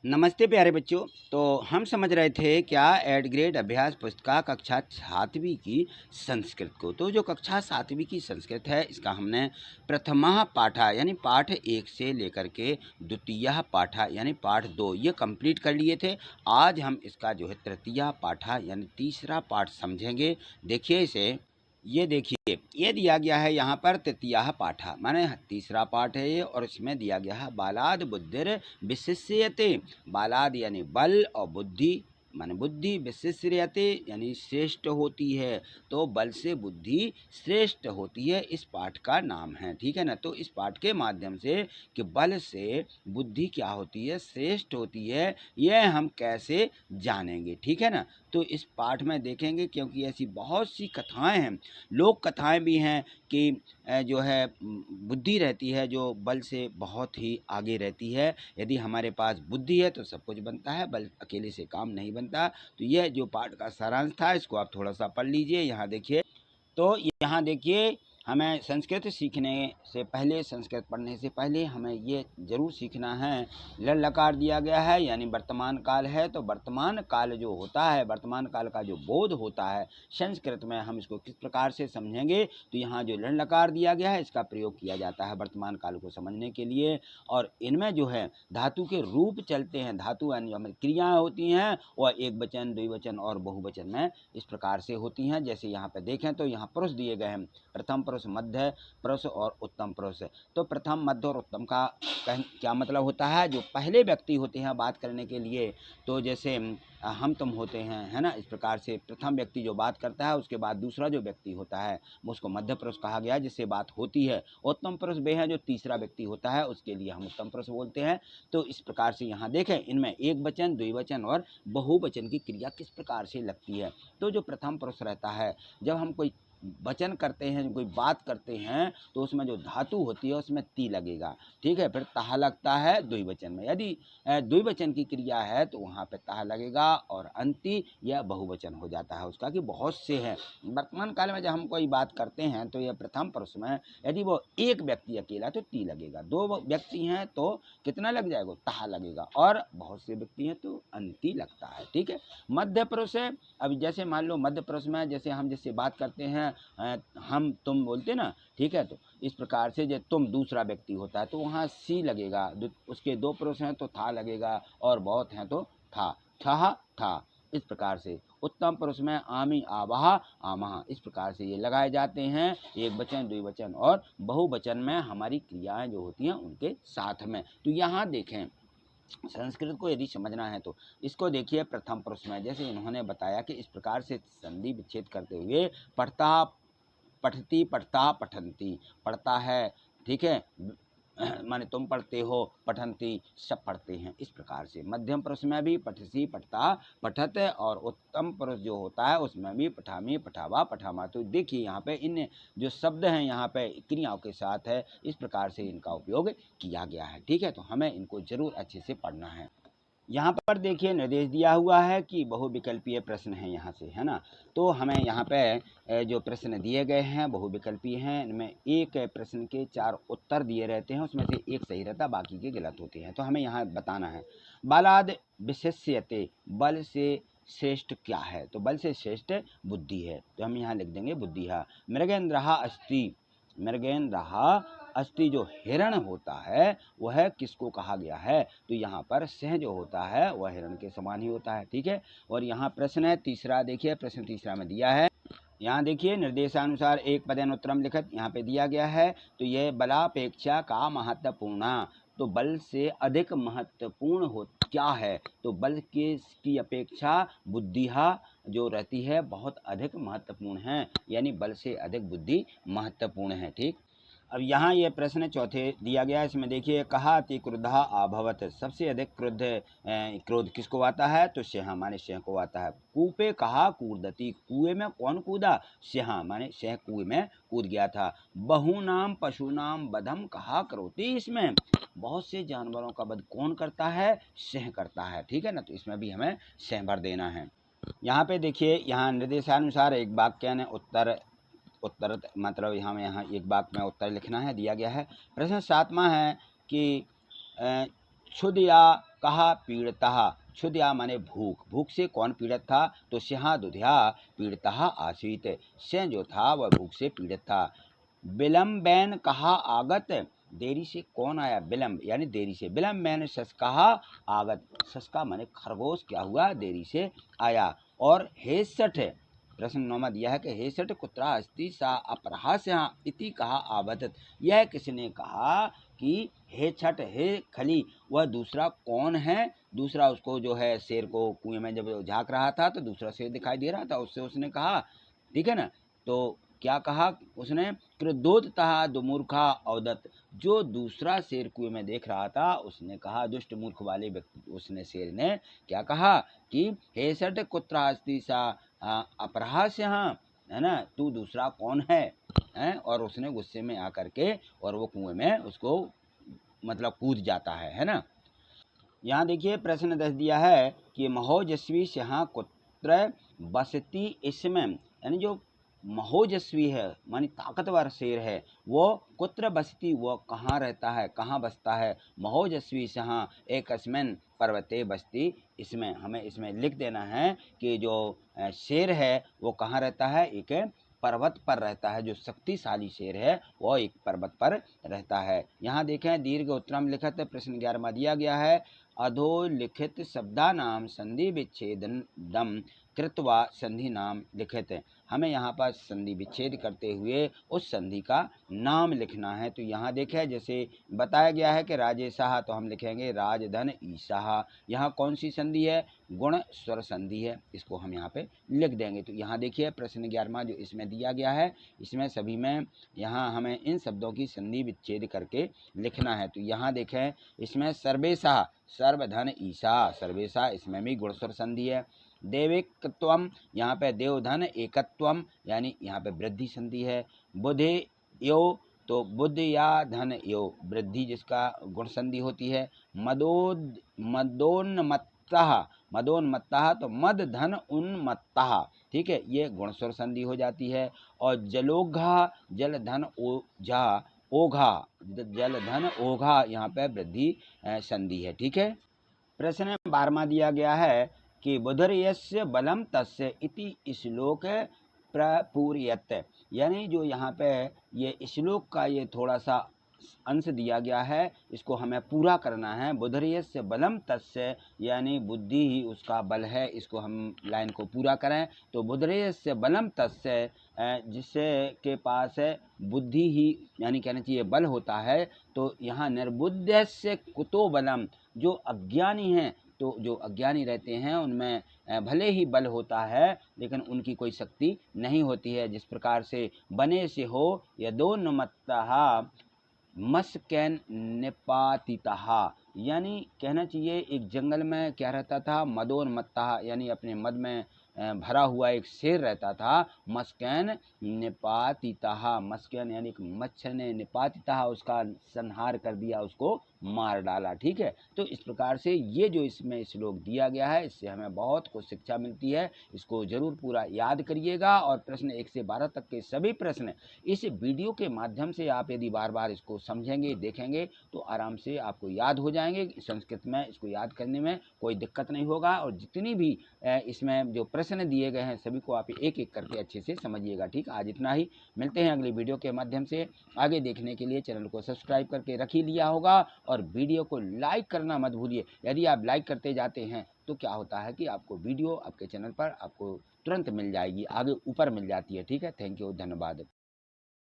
नमस्ते प्यारे बच्चों। तो हम समझ रहे थे क्या एड ग्रेड अभ्यास पुस्तिका कक्षा 7वीं की संस्कृत को। तो जो कक्षा 7वीं की संस्कृत है इसका हमने प्रथमा पाठा यानी पाठ 1 से लेकर के द्वितीय पाठा यानी पाठ 2 ये कंप्लीट कर लिए थे। आज हम इसका जो है तृतीय पाठा यानी तीसरा पाठ समझेंगे। देखिए इसे, ये देखिए ये दिया गया है यहाँ पर तृतीय पाठा माने तीसरा पाठ है ये, और इसमें दिया गया है बालाद बुद्धिर विशिष्यते। बालाद यानी बल और बुद्धि माने बुद्धि विशिष्यते यानी श्रेष्ठ होती है। तो बल से बुद्धि श्रेष्ठ होती है, इस पाठ का नाम है। ठीक है ना। तो इस पाठ के माध्यम से कि बल से बुद्धि क्या होती है, श्रेष्ठ होती है, यह हम कैसे जानेंगे। ठीक है ना। तो इस पाठ में देखेंगे क्योंकि ऐसी बहुत सी कथाएं हैं, लोक कथाएं भी हैं कि जो है बुद्धि रहती है जो बल से बहुत ही आगे रहती है। यदि हमारे पास बुद्धि है तो सब कुछ बनता है, बल अकेले से काम नहीं बनता। तो यह जो पाठ का सारांश था इसको आप थोड़ा सा पढ़ लीजिए। यहाँ देखिए, तो यहाँ देखिए हमें संस्कृत सीखने से पहले, संस्कृत पढ़ने से पहले हमें ये ज़रूर सीखना है। लड़ लकार दिया गया है यानी वर्तमान काल है। तो वर्तमान काल जो होता है, वर्तमान काल का जो बोध होता है संस्कृत में, हम इसको किस प्रकार से समझेंगे। तो यहाँ जो लड़ लकार दिया गया है इसका प्रयोग किया जाता है वर्तमान काल को समझने के लिए। और इनमें जो है धातु के रूप चलते हैं। धातु यानी जो हमारी क्रियाएँ होती हैं वह एक वचन, द्विवचन और बहुवचन में इस प्रकार से होती हैं। जैसे यहाँ पे देखें तो यहाँ पुरुष दिए गए हैं, प्रथम पुरुष, मध्य पुरुष और उत्तम पुरुष। तो प्रथम, मध्य और उत्तम का क्या मतलब होता है, जो पहले व्यक्ति होते हैं बात करने के लिए। तो जैसे हम तुम होते हैं, है ना। इस प्रकार से प्रथम व्यक्ति जो बात करता है उसके बाद दूसरा जो व्यक्ति होता है उसको मध्य पुरुष कहा गया जिससे बात होती है। उत्तम पुरुष वे है जो तीसरा व्यक्ति होता है, उसके लिए हम उत्तम पुरुष बोलते हैं। तो इस प्रकार से यहाँ देखें इनमें एक वचन, द्विवचन और बहुवचन की क्रिया किस प्रकार से लगती है। तो जो प्रथम पुरुष रहता है, जब हम कोई वचन करते हैं, कोई बात करते हैं, तो उसमें जो धातु होती है उसमें ती लगेगा। ठीक है। फिर ताहा लगता है द्विवचन में। यदि द्विवचन की क्रिया है तो वहाँ पे ताहा लगेगा और अंति यह बहुवचन हो जाता है उसका, कि बहुत से हैं। वर्तमान काल में जब हम कोई बात करते हैं तो यह प्रथम पुरुष में यदि वो एक व्यक्ति अकेला तो ती लगेगा, दो व्यक्ति हैं तो कितना लग जाएगा, ताहा लगेगा, और बहुत से व्यक्ति हैं तो अंति लगता है। ठीक है। मध्य पुरुष है। अब जैसे मान लो मध्य पुरुष में जैसे हम जिससे बात करते हैं हम तुम बोलते ना। ठीक है। तो इस प्रकार से जब तुम दूसरा व्यक्ति होता है तो वहाँ सी लगेगा, उसके दो पुरुष हैं तो था लगेगा, और बहुत हैं तो था, ठहा था। इस प्रकार से उत्तम पुरुष में आमी, आवाह, आमहा, इस प्रकार से ये लगाए जाते हैं, एक वचन, द्विवचन और बहुवचन में हमारी क्रियाएं जो होती हैं उनके साथ में। तो यहाँ देखें संस्कृत को यदि समझना है तो इसको देखिए प्रथम पुरुष में, जैसे इन्होंने बताया कि इस प्रकार से संधि विच्छेद करते हुए पढ़ता, पठती, पढ़ता, पठंती, पढ़ता है। ठीक है। माने तुम पढ़ते हो, पठंती सब पढ़ते हैं। इस प्रकार से मध्यम पुरुष में भी पठसी, पढ़ता, पठत, और उत्तम पुरुष जो होता है उसमें भी पठामी, पठावा, पठामा। तो देखिए यहाँ पे इन जो शब्द हैं यहाँ पे क्रियाओं के साथ है, इस प्रकार से इनका उपयोग किया गया है। ठीक है। तो हमें इनको जरूर अच्छे से पढ़ना है। यहाँ पर देखिए निर्देश दिया हुआ है कि बहुविकल्पीय प्रश्न है यहाँ से, है ना। तो हमें यहाँ पे जो प्रश्न दिए गए हैं बहुविकल्पीय हैं। इनमें एक प्रश्न के 4 उत्तर दिए रहते हैं, उसमें से एक सही रहता, बाकी के गलत होते हैं। तो हमें यहाँ बताना है बालाद विशिष्यते, बल से श्रेष्ठ क्या है। तो बल से श्रेष्ठ बुद्धि है, तो हम यहाँ लिख देंगे बुद्धिहा। मृगेन्द्रहा अस्ति, मृगेन्द्रहा अस्थि, जो हिरण होता है वह किसको कहा गया है। तो यहाँ पर सिंह जो होता है वह हिरण के समान ही होता है। ठीक है। और यहाँ प्रश्न है तीसरा, देखिए प्रश्न तीसरा में दिया है, यहाँ देखिए निर्देशानुसार एक पदेन उत्तरम लिखत यहाँ पे दिया गया है। तो यह बलापेक्षा का महत्वपूर्ण, तो बल से अधिक महत्वपूर्ण हो क्या है। तो बल की अपेक्षा बुद्धिहा जो रहती है बहुत अधिक महत्वपूर्ण है, यानी बल से अधिक बुद्धि महत्वपूर्ण है। ठीक। अब यहाँ ये प्रश्न चौथे दिया गया है, इसमें देखिए कहा अति क्रुद्धा अभवत, सबसे अधिक क्रोध किसको आता है। तो सिंह माने सिंह को आता है। कूपे कहा कूदती, कुएं में कौन कूदा, सिंह माने सिंह कुएं में कूद गया था। बहुनाम पशुनाम वधम कहा करोती, इसमें बहुत से जानवरों का वध कौन करता है, सिंह करता है। ठीक है ना। तो इसमें भी हमें सिंह भर देना है। यहाँ पे देखिए यहाँ निर्देशानुसार एक वाक्य ने उत्तर मतलब यहाँ एक वाक्य में उत्तर लिखना है, दिया गया है। प्रश्न 7वां है कि क्षुध या कहा पीड़ितः, क्षुधया माने भूख, भूख से कौन पीड़ित था, तो स्यादुधया पीड़ितः आसीत, स्या जो था वह भूख से पीड़ित था। विलंबेन कहा आगत, देरी से कौन आया, विलंब यानी देरी से, विलंबेन शशकहा आगत, शशका माने खरगोश क्या हुआ, देरी से आया। और हेसठ, प्रश्न 9 दिया है कि हेसठ कुत्रा अस्ति सा अपरहास्य इति कहा आबदत, यह किसने कहा कि हे छठ हे खली, वह दूसरा कौन है, दूसरा उसको जो है शेर को कुएं में जब झांक रहा था तो दूसरा शेर दिखाई दे रहा था, उससे उसने कहा, ठीक है ना, तो क्या कहा उसने, क्रोधोत्तः दुमूर्खा औदत, जो दूसरा शेर कुएं में देख रहा था उसने कहा, दुष्ट मूर्ख वाले व्यक्ति, उसने शेर ने क्या कहा कि हे सट कुत्रास्ति सा अपरहास्य, है ना, तू दूसरा कौन है, और उसने गुस्से में आकर के और वो कुएं में उसको मतलब कूद जाता है ना। यहाँ देखिए प्रश्न 10 दिया है कि महोजस्वी यहाँ कुत्र बसती इसमें, यानी जो महोजस्वी है मानी ताकतवर शेर है वो कुत्र बसती, वो कहाँ रहता है, कहाँ बसता है, महोजस्वी यहाँ एकस्मिन पर्वते बसती, इसमें हमें इसमें लिख देना है कि जो शेर है वो कहाँ रहता है, एक पर्वत पर रहता है, जो शक्तिशाली शेर है वो एक पर्वत पर रहता है। यहाँ देखें दीर्घ उत्तरम लिखित प्रश्न 11 दिया गया है, अधोलिखित शब्दानाम संधि विच्छेदम कृत्वा संधि नाम लिखित, हमें यहाँ पर संधि विच्छेद करते हुए उस संधि का नाम लिखना है। तो यहाँ देखें जैसे बताया गया है कि राजेशाह, तो हम लिखेंगे राजधन ईशाह, यहाँ कौन सी संधि है, गुण स्वर संधि है, इसको हम यहाँ पे लिख देंगे। तो यहाँ देखिए प्रश्न 11 जो इसमें दिया गया है, इसमें सभी में यहाँ हमें इन शब्दों की संधि विच्छेद करके लिखना है। तो यहाँ देखें इसमें सर्वेशा, सर्वधन ईशा, सर्वेशा इसमें भी गुण स्वर संधि है। देविकत्वम, यहाँ पे देवधन एकत्वम यानी यहाँ पे वृद्धि संधि है। बुधे यो, तो बुद्ध या धन यो वृद्धि जिसका गुण संधि होती है। मदोन्मत्तः, मदोन्मत्तः तो मद धन उन्मत्तः, ठीक है, ये गुण स्वर संधि हो जाती है। और जलोघा, जल धन ओझा, ओघा, जल धन ओघा, यहाँ पे वृद्धि संधि है, ठीक है। प्रश्न 12 दिया गया है कि बुधर्यस्य बलम तस्य इति श्लोक प्रपूर्यत, यानी जो यहाँ पे ये श्लोक का ये थोड़ा सा अंश दिया गया है, इसको हमें पूरा करना है। बुधर्यस्य बलम तस्य यानी बुद्धि ही उसका बल है, इसको हम लाइन को पूरा करें। तो बुधर्यस्य बलम तस्य, जिससे के पास है बुद्धि ही यानी कहना चाहिए बल होता है। तो यहाँ निर्बुद्धस्य कुतो बलम, जो अज्ञानी हैं, तो जो अज्ञानी रहते हैं उनमें भले ही बल होता है लेकिन उनकी कोई शक्ति नहीं होती है। जिस प्रकार से बने से हो यदोन्मत्तः मस्कैन निपातितः, यानी कहना चाहिए एक जंगल में क्या रहता था, मदोन्मत्तः यानी अपने मद में भरा हुआ एक शेर रहता था। मस्कैन निपातितः, मस्कैन यानी मच्छर ने निपातितः उसका संहार कर दिया, उसको मार डाला, ठीक है। तो इस प्रकार से ये जो इसमें श्लोक दिया गया है इससे हमें बहुत कुछ शिक्षा मिलती है, इसको जरूर पूरा याद करिएगा। और प्रश्न 1 से 12 तक के सभी प्रश्न इस वीडियो के माध्यम से आप यदि बार बार इसको समझेंगे देखेंगे तो आराम से आपको याद हो जाएंगे। संस्कृत में इसको याद करने में कोई दिक्कत नहीं होगा। और जितनी भी इसमें जो प्रश्न दिए गए हैं सभी को आप एक एक करके अच्छे से समझिएगा, ठीक। आज इतना ही, मिलते हैं अगली वीडियो के माध्यम से। आगे देखने के लिए चैनल को सब्सक्राइब करके रख ही लिया होगा और वीडियो को लाइक करना मत भूलिए। यदि आप लाइक करते जाते हैं तो क्या होता है कि आपको वीडियो आपके चैनल पर आपको तुरंत मिल जाएगी, आगे ऊपर मिल जाती है, ठीक है। थैंक यू, धन्यवाद।